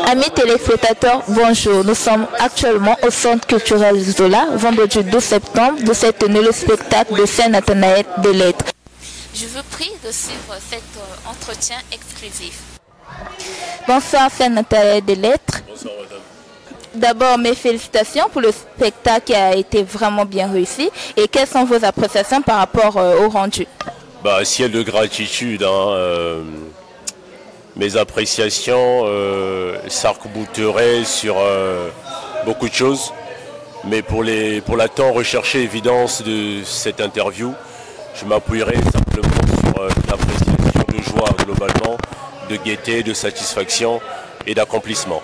Amis téléspectateurs, bonjour. Nous sommes actuellement au Centre culturel Zola, vendredi 12 septembre, de cette tenue le spectacle de Saint-Nathanaël des Lettres. Je vous prie de suivre cet entretien exclusif. Bonsoir Saint-Nathanaël des Lettres. Bonsoir madame. D'abord, mes félicitations pour le spectacle qui a été vraiment bien réussi. Et quelles sont vos appréciations par rapport au rendu? Ciel de gratitude. Mes appréciations s'arc-bouteraient sur beaucoup de choses. Mais pour la tant recherchée évidence de cette interview, je m'appuierai simplement sur l'appréciation de joie globalement, de gaieté, de satisfaction et d'accomplissement.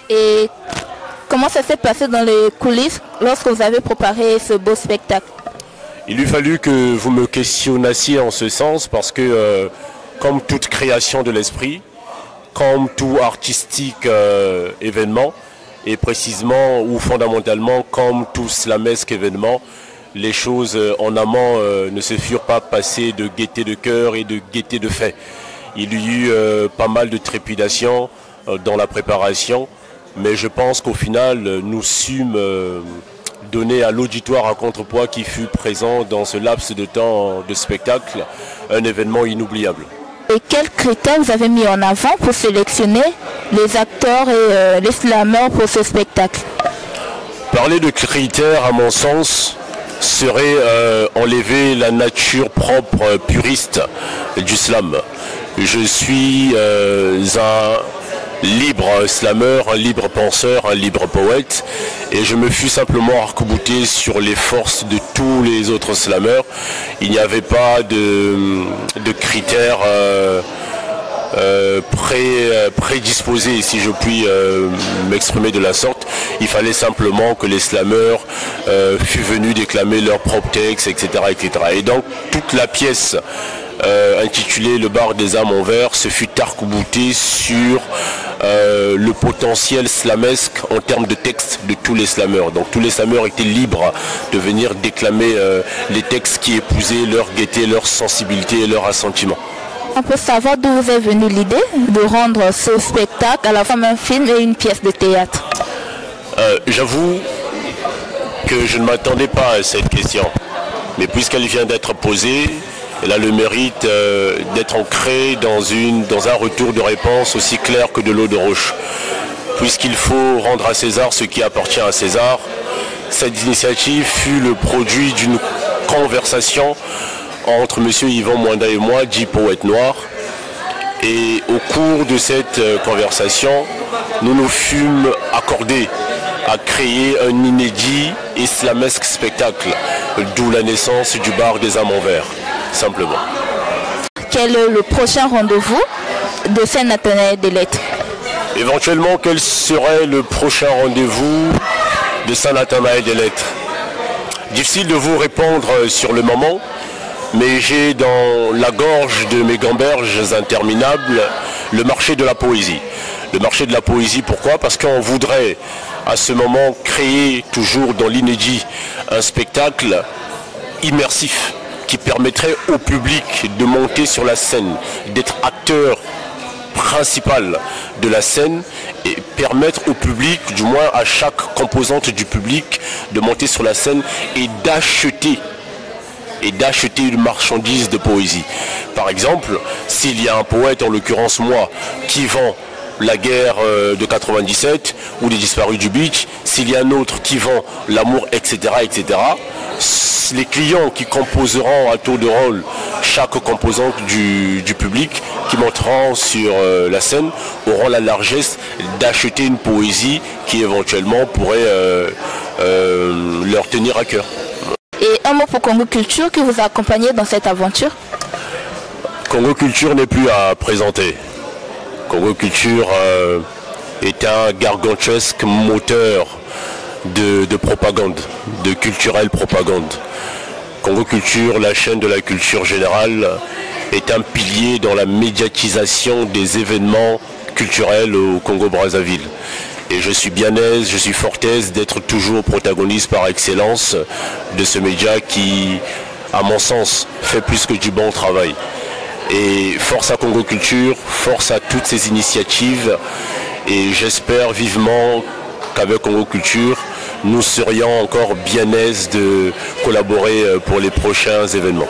Et comment ça s'est passé dans les coulisses lorsque vous avez préparé ce beau spectacle? Il eût fallu que vous me questionnassiez en ce sens parce que, comme toute création de l'esprit, comme tout artistique événement, et précisément ou fondamentalement comme tout slamesque événement, les choses en amont ne se furent pas passées de gaieté de cœur et de gaieté de fait. Il y eut pas mal de trépidation dans la préparation, mais je pense qu'au final, nous sûmes donner à l'auditoire un contrepoids qui fut présent dans ce laps de temps de spectacle, un événement inoubliable. Et quels critères vous avez mis en avant pour sélectionner les acteurs et les slameurs pour ce spectacle? Parler de critères, à mon sens, serait enlever la nature propre, puriste du slam. Je suis un libre slameur, un libre penseur, un libre poète, et je me fus simplement arc-bouté sur les forces de tous les autres slameurs. Il n'y avait pas de critères prédisposés, si je puis m'exprimer de la sorte. Il fallait simplement que les slameurs fussent venus déclamer leurs propres textes, etc., etc. Et donc toute la pièce intitulée Le bar des âmes en verre se fut arc-boutée sur le potentiel slamesque en termes de texte de tous les slameurs. Donc tous les slameurs étaient libres de venir déclamer les textes qui épousaient leur gaieté, leur sensibilité et leur assentiment. On peut savoir d'où vous est venue l'idée de rendre ce spectacle à la fois un film et une pièce de théâtre? J'avoue que je ne m'attendais pas à cette question, mais puisqu'elle vient d'être posée, elle a le mérite d'être ancrée dans un retour de réponse aussi clair que de l'eau de roche. Puisqu'il faut rendre à César ce qui appartient à César, cette initiative fut le produit d'une conversation entre M. Yvan Mwanda et moi, dit poète noir. Et au cours de cette conversation, nous nous fûmes accordés à créer un inédit et slamesque spectacle, d'où la naissance du bar des âmes en verre. Simplement. Quel est le prochain rendez-vous de Saint-Nathanaël des Lettres? Éventuellement, quel serait le prochain rendez-vous de Saint-Nathanaël des Lettres? Difficile de vous répondre sur le moment, mais j'ai dans la gorge de mes gamberges interminables le marché de la poésie. Le marché de la poésie, pourquoi? Parce qu'on voudrait à ce moment créer toujours dans l'inédit un spectacle immersif qui permettrait au public de monter sur la scène, d'être acteur principal de la scène et permettre au public, du moins à chaque composante du public, de monter sur la scène et d'acheter une marchandise de poésie. Par exemple, s'il y a un poète, en l'occurrence moi, qui vend la guerre de 97 ou les disparus du beach, s'il y a un autre qui vend l'amour, etc., etc., les clients qui composeront à tour de rôle chaque composante du public qui monteront sur la scène auront la largesse d'acheter une poésie qui éventuellement pourrait leur tenir à cœur. Et un mot pour Congo Culture qui vous a accompagné dans cette aventure? Congo Culture n'est plus à présenter. Congo Culture est un gargantuesque moteur de propagande, de culturelle propagande. Congo Culture, la chaîne de la culture générale, est un pilier dans la médiatisation des événements culturels au Congo-Brazzaville. Et je suis bien aise, je suis fort aise d'être toujours protagoniste par excellence de ce média qui, à mon sens, fait plus que du bon travail. Et force à Congo Culture, force à toutes ces initiatives. Et j'espère vivement qu'avec Congo Culture, nous serions encore bien aises de collaborer pour les prochains événements.